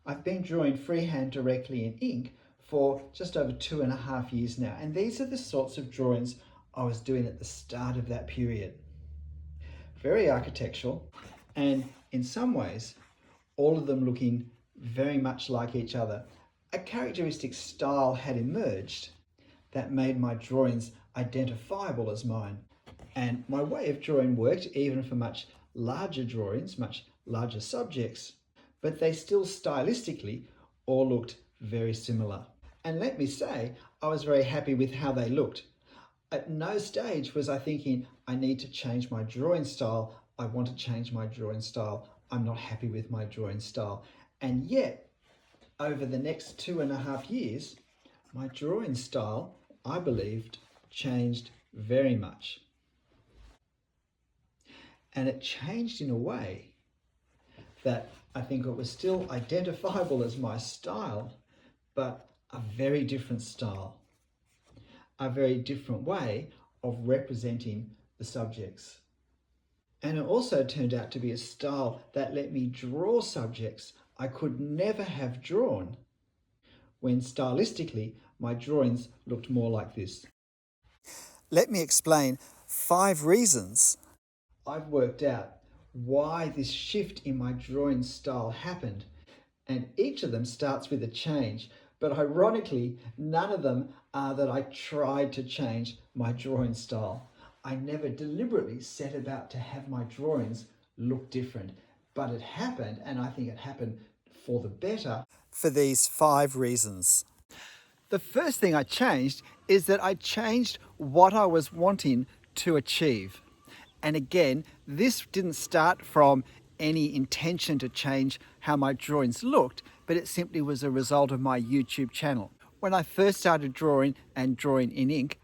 I've been drawing freehand directly in ink for just over 2.5 years now, and these are the sorts of drawings I was doing at the start of that period. Very architectural, and in some ways, all of them looking very much like each other. A characteristic style had emerged that made my drawings identifiable as mine. And my way of drawing worked even for much larger drawings, much larger subjects, but they still stylistically all looked very similar. And let me say, I was very happy with how they looked. At no stage was I thinking, I need to change my drawing style, I want to change my drawing style, I'm not happy with my drawing style. And yet, over the next 2.5 years, my drawing style, I believed, changed very much. And it changed in a way that I think it was still identifiable as my style, but a very different style, a very different way of representing the subjects. And it also turned out to be a style that let me draw subjects I could never have drawn when stylistically my drawings looked more like this. Let me explain 5 reasons I've worked out why this shift in my drawing style happened, and each of them starts with a change, but ironically, none of them are that I tried to change my drawing style. I never deliberately set about to have my drawings look different, but it happened, and I think it happened for the better for these 5 reasons. The first thing I changed is that I changed what I was wanting to achieve. And again, this didn't start from any intention to change how my drawings looked, but it simply was a result of my YouTube channel. When I first started drawing and drawing in ink,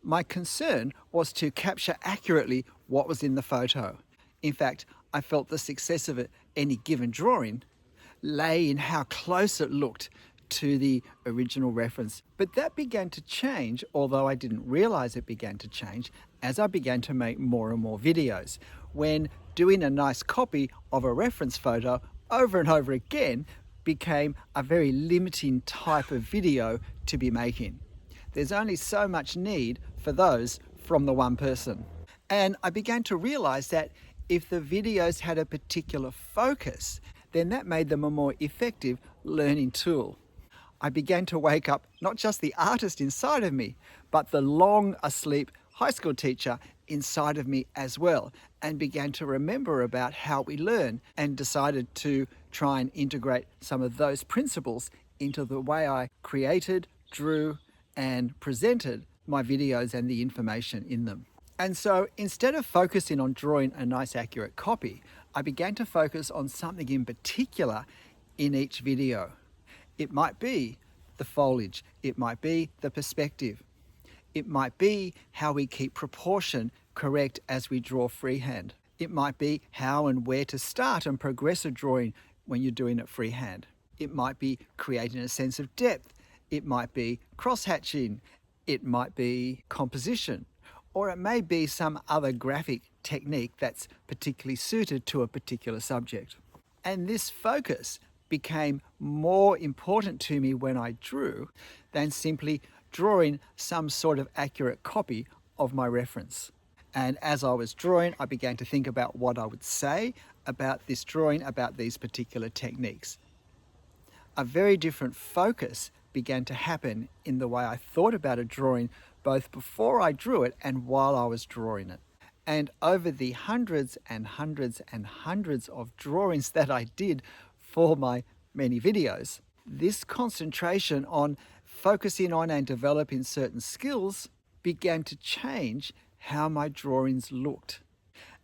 my concern was to capture accurately what was in the photo. In fact, I felt the success of any given drawing lay in how close it looked to the original reference. But that began to change, although I didn't realize it began to change, as I began to make more and more videos. When doing a nice copy of a reference photo over and over again became a very limiting type of video to be making. There's only so much need for those from the one person. And I began to realize that if the videos had a particular focus, then that made them a more effective learning tool. I began to wake up not just the artist inside of me, but the long asleep high school teacher inside of me as well, and began to remember about how we learn, and decided to try and integrate some of those principles into the way I created, drew, and presented my videos and the information in them. And so instead of focusing on drawing a nice accurate copy, I began to focus on something in particular in each video. It might be the foliage, it might be the perspective, it might be how we keep proportion correct as we draw freehand. It might be how and where to start and progress a drawing when you're doing it freehand. It might be creating a sense of depth. It might be cross-hatching. It might be composition. Or it may be some other graphic technique that's particularly suited to a particular subject. And this focus became more important to me when I drew than simply drawing some sort of accurate copy of my reference. And as I was drawing, I began to think about what I would say about this drawing, about these particular techniques. A very different focus began to happen in the way I thought about a drawing, both before I drew it and while I was drawing it. And over the hundreds and hundreds and hundreds of drawings that I did for my many videos, this concentration on focusing on and developing certain skills began to change how my drawings looked.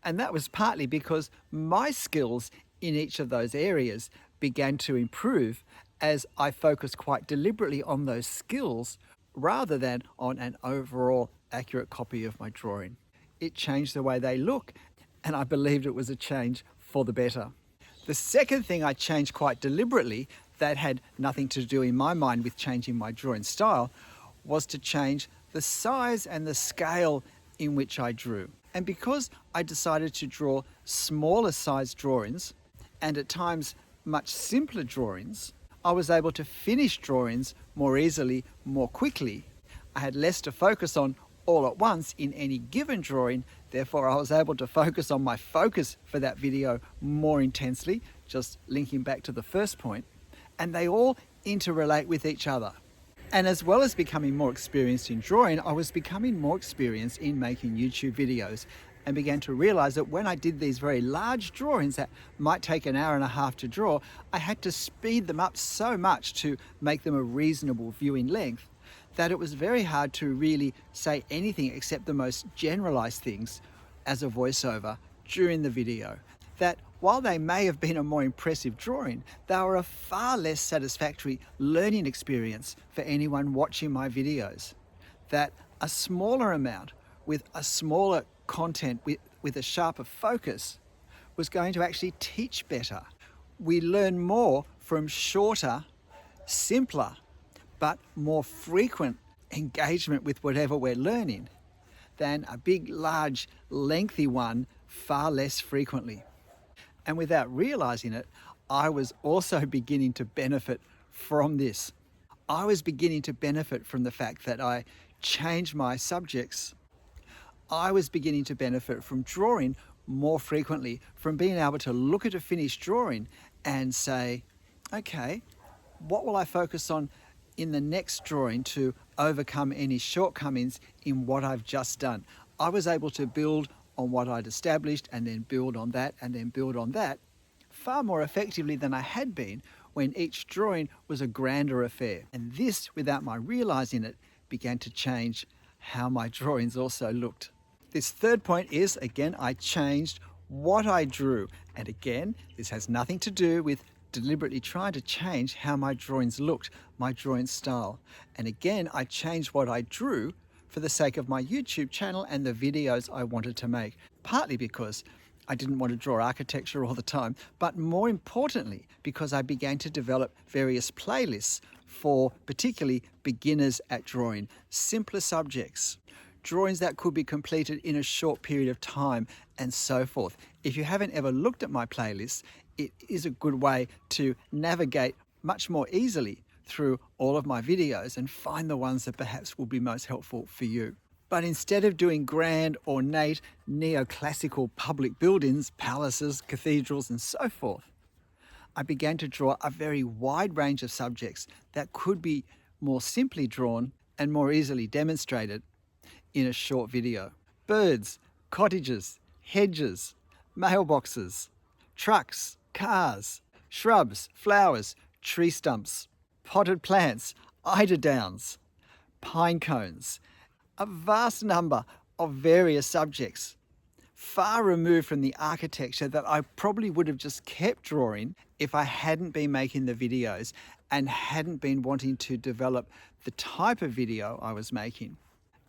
And that was partly because my skills in each of those areas began to improve as I focused quite deliberately on those skills rather than on an overall accurate copy of my drawing. It changed the way they look, and I believed it was a change for the better. The second thing I changed quite deliberately that had nothing to do in my mind with changing my drawing style was to change the size and the scale in which I drew. And because I decided to draw smaller size drawings and at times much simpler drawings, I was able to finish drawings more easily, more quickly. I had less to focus on all at once in any given drawing, therefore I was able to focus on my focus for that video more intensely, just linking back to the first point, and they all interrelate with each other. And as well as becoming more experienced in drawing, I was becoming more experienced in making YouTube videos, and began to realize that when I did these very large drawings that might take an hour and a half to draw, I had to speed them up so much to make them a reasonable viewing length that it was very hard to really say anything except the most generalized things as a voiceover during the video. That while they may have been a more impressive drawing, they were a far less satisfactory learning experience for anyone watching my videos. That a smaller amount with a smaller content with a sharper focus was going to actually teach better. We learn more from shorter, simpler, but more frequent engagement with whatever we're learning than a big, large, lengthy one far less frequently. And without realizing it, I was also beginning to benefit from this. I was beginning to benefit from the fact that I changed my subjects. I was beginning to benefit from drawing more frequently, from being able to look at a finished drawing and say, okay, what will I focus on in the next drawing to overcome any shortcomings in what I've just done? I was able to build on what I'd established and then build on that and then build on that far more effectively than I had been when each drawing was a grander affair. And this, without my realizing it, began to change how my drawings also looked. This third point is, again, I changed what I drew. And again, this has nothing to do with deliberately trying to change how my drawings looked, my drawing style. And again, I changed what I drew for the sake of my YouTube channel and the videos I wanted to make. Partly because I didn't want to draw architecture all the time, but more importantly, because I began to develop various playlists for particularly beginners at drawing, simpler subjects, drawings that could be completed in a short period of time, and so forth. If you haven't ever looked at my playlists, it is a good way to navigate much more easily through all of my videos and find the ones that perhaps will be most helpful for you. But instead of doing grand, ornate, neoclassical public buildings, palaces, cathedrals, and so forth, I began to draw a very wide range of subjects that could be more simply drawn and more easily demonstrated in a short video. Birds, cottages, hedges, mailboxes, trucks, cars, shrubs, flowers, tree stumps, potted plants, eiderdowns, pine cones, a vast number of various subjects, far removed from the architecture that I probably would have just kept drawing if I hadn't been making the videos and hadn't been wanting to develop the type of video I was making.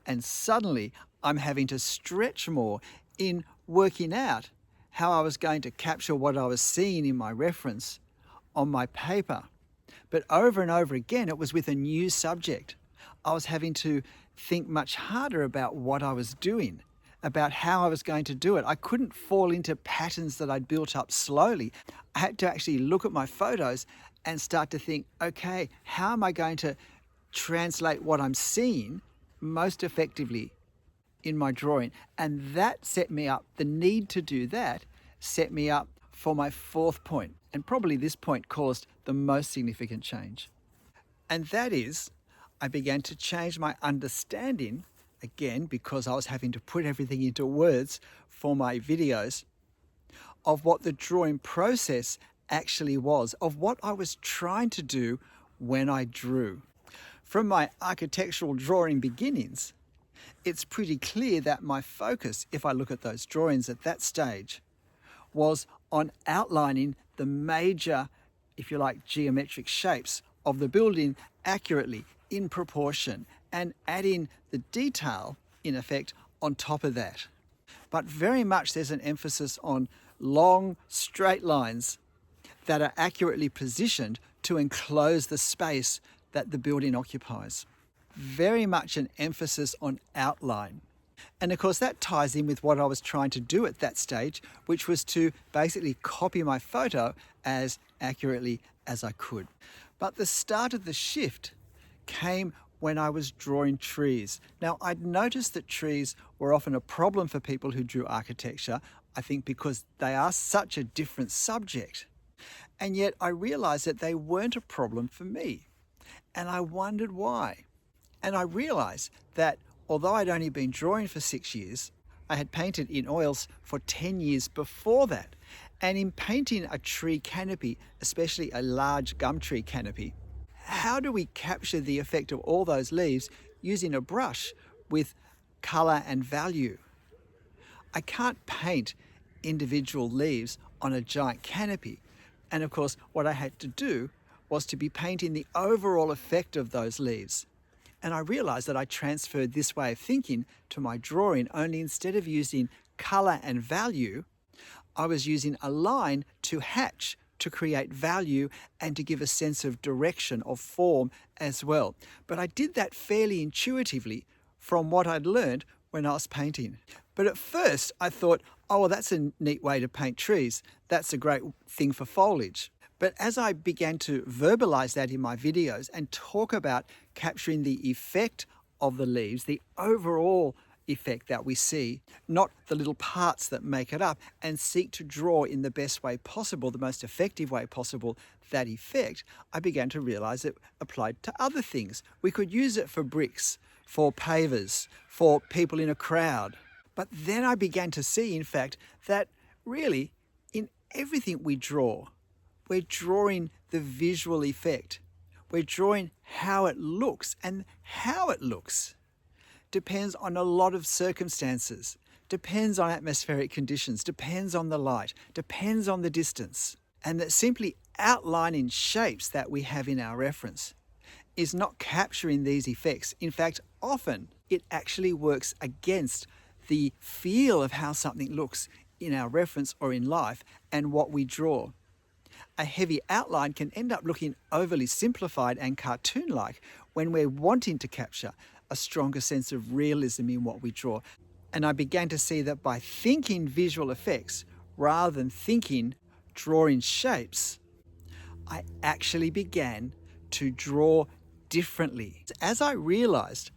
And suddenly I'm having to stretch more in working out how I was going to capture what I was seeing in my reference on my paper. But over and over again, it was with a new subject. I was having to think much harder about what I was doing, about how I was going to do it. I couldn't fall into patterns that I'd built up slowly. I had to actually look at my photos and start to think, okay, how am I going to translate what I'm seeing most effectively in my drawing? And that set me up, the need to do that set me up for my fourth point. And probably this point caused the most significant change. And that is, I began to change my understanding, again, because I was having to put everything into words for my videos, of what the drawing process actually was, of what I was trying to do when I drew. From my architectural drawing beginnings, it's pretty clear that my focus, if I look at those drawings at that stage, was on outlining the major, if you like, geometric shapes of the building accurately, in proportion, and adding the detail, in effect, on top of that. But very much there's an emphasis on long, straight lines that are accurately positioned to enclose the space that the building occupies. Very much an emphasis on outline. And of course that ties in with what I was trying to do at that stage, which was to basically copy my photo as accurately as I could. But the start of the shift came when I was drawing trees. Now, I'd noticed that trees were often a problem for people who drew architecture, I think because they are such a different subject. And yet I realized that they weren't a problem for me. And I wondered why. And I realized that although I'd only been drawing for 6 years, I had painted in oils for 10 years before that. And in painting a tree canopy, especially a large gum tree canopy, how do we capture the effect of all those leaves using a brush with colour and value? I can't paint individual leaves on a giant canopy. And of course, what I had to do was to be painting the overall effect of those leaves. And I realized that I transferred this way of thinking to my drawing, only instead of using colour and value, I was using a line to hatch, to create value and to give a sense of direction, of form as well. But I did that fairly intuitively from what I'd learned when I was painting. But at first I thought, oh, well, that's a neat way to paint trees. That's a great thing for foliage. But as I began to verbalize that in my videos and talk about capturing the effect of the leaves, the overall effect that we see, not the little parts that make it up, and seek to draw in the best way possible, the most effective way possible, that effect, I began to realize it applied to other things. We could use it for bricks, for pavers, for people in a crowd. But then I began to see, in fact, that really in everything we draw, we're drawing the visual effect. We're drawing how it looks, and how it looks depends on a lot of circumstances, depends on atmospheric conditions, depends on the light, depends on the distance. And that simply outlining shapes that we have in our reference is not capturing these effects. In fact, often it actually works against the feel of how something looks in our reference or in life and what we draw. A heavy outline can end up looking overly simplified and cartoon-like when we're wanting to capture a stronger sense of realism in what we draw. And I began to see that by thinking visual effects rather than thinking drawing shapes, I actually began to draw differently. As I realized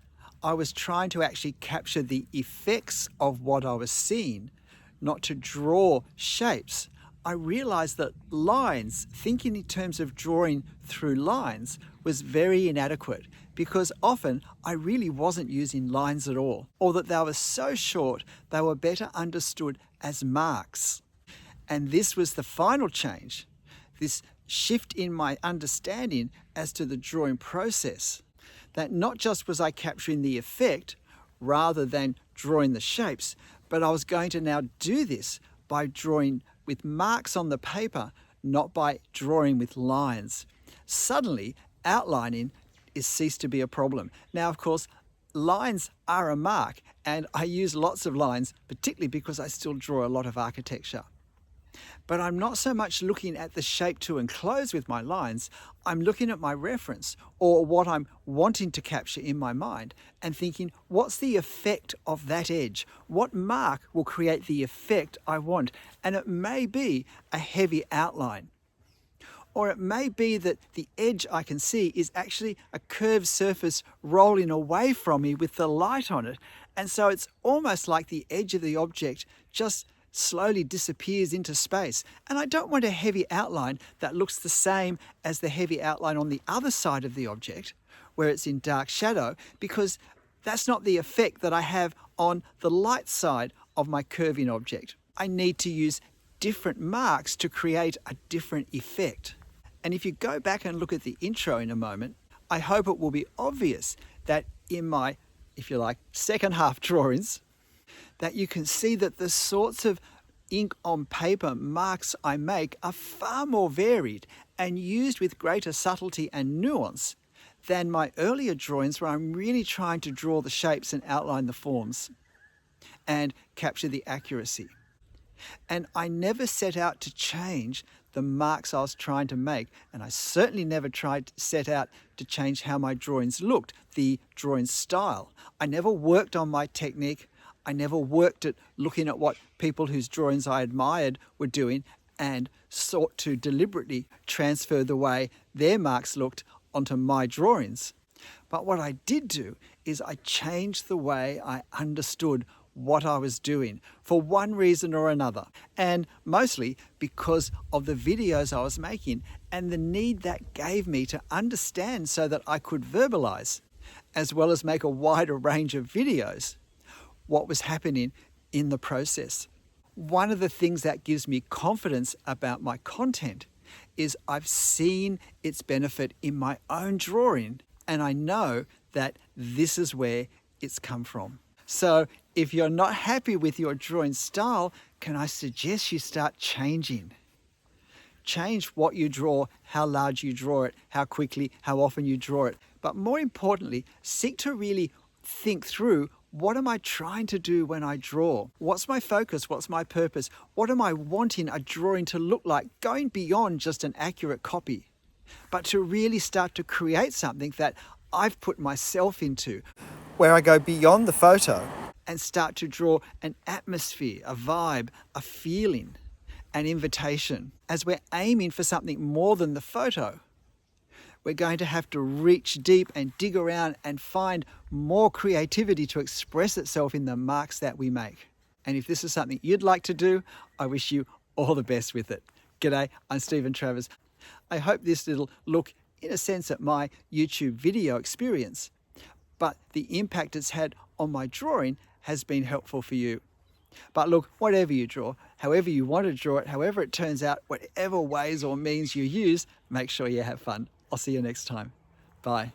I was trying to actually capture the effects of what I was seeing, not to draw shapes, I realized that lines, thinking in terms of drawing through lines, was very inadequate because often I really wasn't using lines at all, or that they were so short they were better understood as marks. And this was the final change, this shift in my understanding as to the drawing process, that not just was I capturing the effect rather than drawing the shapes, but I was going to now do this by drawing with marks on the paper, not by drawing with lines. Suddenly, outlining is ceased to be a problem. Now, of course, lines are a mark, and I use lots of lines, particularly because I still draw a lot of architecture. But I'm not so much looking at the shape to enclose with my lines, I'm looking at my reference or what I'm wanting to capture in my mind and thinking, what's the effect of that edge? What mark will create the effect I want? And it may be a heavy outline. Or it may be that the edge I can see is actually a curved surface rolling away from me with the light on it. And so it's almost like the edge of the object just slowly disappears into space. And I don't want a heavy outline that looks the same as the heavy outline on the other side of the object, where it's in dark shadow, because that's not the effect that I have on the light side of my curving object. I need to use different marks to create a different effect. And if you go back and look at the intro in a moment, I hope it will be obvious that in my, if you like, second half drawings, that you can see that the sorts of ink on paper marks I make are far more varied and used with greater subtlety and nuance than my earlier drawings, where I'm really trying to draw the shapes and outline the forms and capture the accuracy. And I never set out to change the marks I was trying to make, and I certainly never set out to change how my drawings looked, the drawing style. I never worked on my technique. I never worked at looking at what people whose drawings I admired were doing and sought to deliberately transfer the way their marks looked onto my drawings. But what I did do is I changed the way I understood what I was doing for one reason or another, and mostly because of the videos I was making and the need that gave me to understand so that I could verbalize, as well as make a wider range of videos, what was happening in the process. One of the things that gives me confidence about my content is I've seen its benefit in my own drawing, and I know that this is where it's come from. So if you're not happy with your drawing style, can I suggest you start changing? Change what you draw, how large you draw it, how quickly, how often you draw it. But more importantly, seek to really think through, what am I trying to do when I draw? What's my focus? What's my purpose? What am I wanting a drawing to look like? Going beyond just an accurate copy, but to really start to create something that I've put myself into, where I go beyond the photo and start to draw an atmosphere, a vibe, a feeling, an invitation. As we're aiming for something more than the photo, we're going to have to reach deep and dig around and find more creativity to express itself in the marks that we make. And if this is something you'd like to do, I wish you all the best with it. G'day, I'm Stephen Travers. I hope this little look, in a sense, at my YouTube video experience, but the impact it's had on my drawing has been helpful for you. But look, whatever you draw, however you want to draw it, however it turns out, whatever ways or means you use, make sure you have fun. I'll see you next time. Bye.